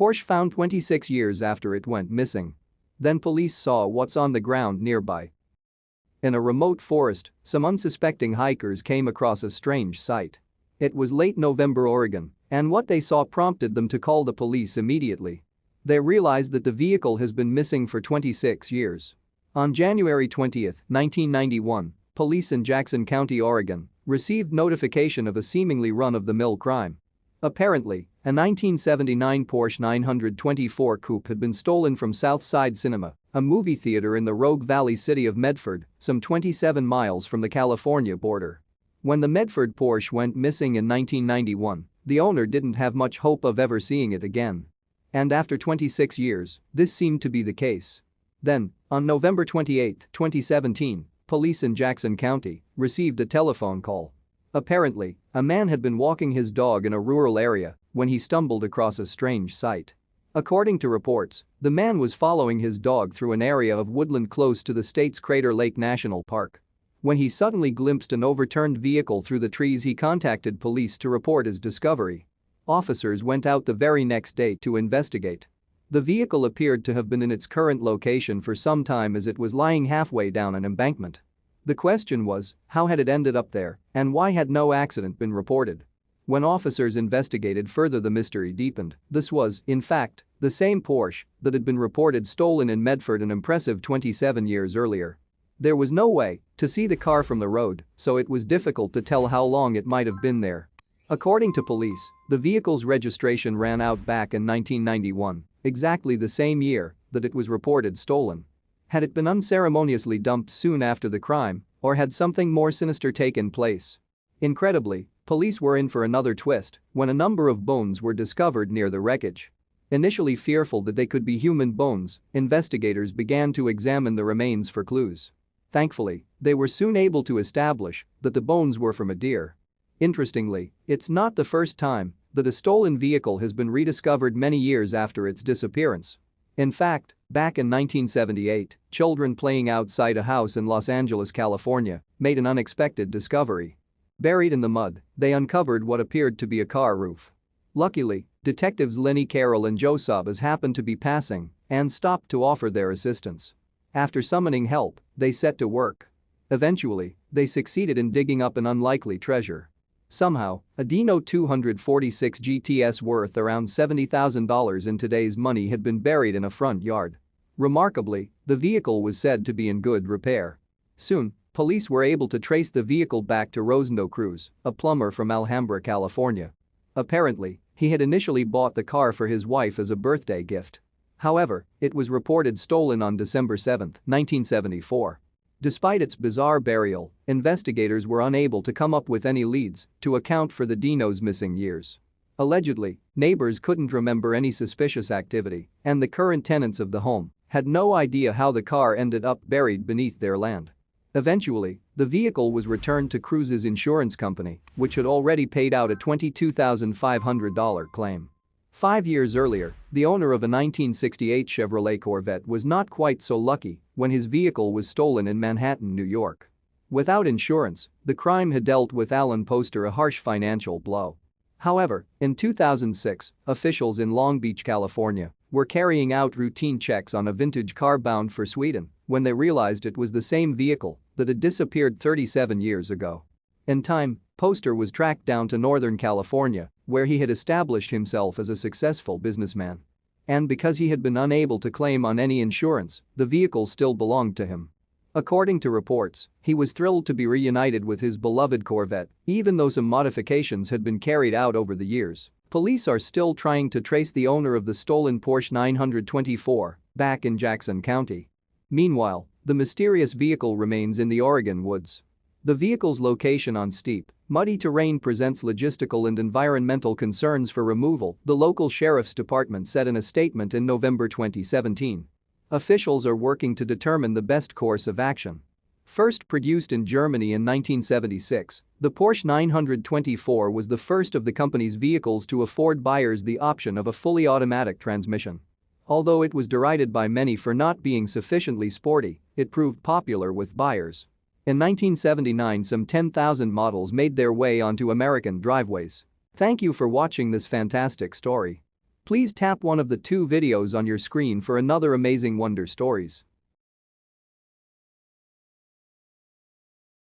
Porsche found 26 years after it went missing. Then police saw what's on the ground nearby. In a remote forest, some unsuspecting hikers came across a strange sight. It was late November, Oregon, and what they saw prompted them to call the police immediately. They realized that the vehicle has been missing for 26 years. On January 20, 1991, police in Jackson County, Oregon, received notification of a seemingly run-of-the-mill crime. Apparently, a 1979 Porsche 924 coupe had been stolen from Southside Cinema, a movie theater in the Rogue Valley city of Medford, some 27 miles from the California border. When the Medford Porsche went missing in 1991, the owner didn't have much hope of ever seeing it again. And after 26 years, this seemed to be the case. Then, on November 28, 2017, police in Jackson County received a telephone call. Apparently, a man had been walking his dog in a rural area when he stumbled across a strange sight. According to reports, the man was following his dog through an area of woodland close to the state's Crater Lake National Park. When he suddenly glimpsed an overturned vehicle through the trees, he contacted police to report his discovery. Officers went out the very next day to investigate. The vehicle appeared to have been in its current location for some time as it was lying halfway down an embankment. The question was, how had it ended up there, and why had no accident been reported? When officers investigated further, the mystery deepened. This was, in fact, the same Porsche that had been reported stolen in Medford an impressive 27 years earlier. There was no way to see the car from the road, so it was difficult to tell how long it might have been there. According to police, the vehicle's registration ran out back in 1991, exactly the same year that it was reported stolen. Had it been unceremoniously dumped soon after the crime, or had something more sinister taken place? Incredibly, police were in for another twist when a number of bones were discovered near the wreckage. Initially fearful that they could be human bones, investigators began to examine the remains for clues. Thankfully, they were soon able to establish that the bones were from a deer. Interestingly, it's not the first time that a stolen vehicle has been rediscovered many years after its disappearance. In fact, back in 1978, children playing outside a house in Los Angeles, California, made an unexpected discovery. Buried in the mud, they uncovered what appeared to be a car roof. Luckily, detectives Lenny Carroll and Joe Sabas happened to be passing and stopped to offer their assistance. After summoning help, they set to work. Eventually, they succeeded in digging up an unlikely treasure. Somehow, a Dino 246 GTS worth around $70,000 in today's money had been buried in a front yard. Remarkably, the vehicle was said to be in good repair. Soon, police were able to trace the vehicle back to Rosendo Cruz, a plumber from Alhambra, California. Apparently, he had initially bought the car for his wife as a birthday gift. However, it was reported stolen on December 7, 1974. Despite its bizarre burial, investigators were unable to come up with any leads to account for the Dino's missing years. Allegedly, neighbors couldn't remember any suspicious activity, and the current tenants of the home had no idea how the car ended up buried beneath their land. Eventually, the vehicle was returned to Cruz's insurance company, which had already paid out a $22,500 claim. 5 years earlier, the owner of a 1968 Chevrolet Corvette was not quite so lucky when his vehicle was stolen in Manhattan, New York. Without insurance, the crime had dealt with Alan Poster a harsh financial blow. However, in 2006, officials in Long Beach, California, were carrying out routine checks on a vintage car bound for Sweden when they realized it was the same vehicle that had disappeared 37 years ago. In time, Poster was tracked down to Northern California, where he had established himself as a successful businessman. And because he had been unable to claim on any insurance, the vehicle still belonged to him. According to reports, he was thrilled to be reunited with his beloved Corvette, even though some modifications had been carried out over the years. Police are still trying to trace the owner of the stolen Porsche 924 back in Jackson County. Meanwhile, the mysterious vehicle remains in the Oregon woods. The vehicle's location on steep, muddy terrain presents logistical and environmental concerns for removal, the local sheriff's department said in a statement in November 2017. Officials are working to determine the best course of action. First produced in Germany in 1976, the Porsche 924 was the first of the company's vehicles to afford buyers the option of a fully automatic transmission. Although it was derided by many for not being sufficiently sporty, it proved popular with buyers. In 1979, some 10,000 models made their way onto American driveways. Thank you for watching this fantastic story. Please tap one of the two videos on your screen for another amazing wonder stories.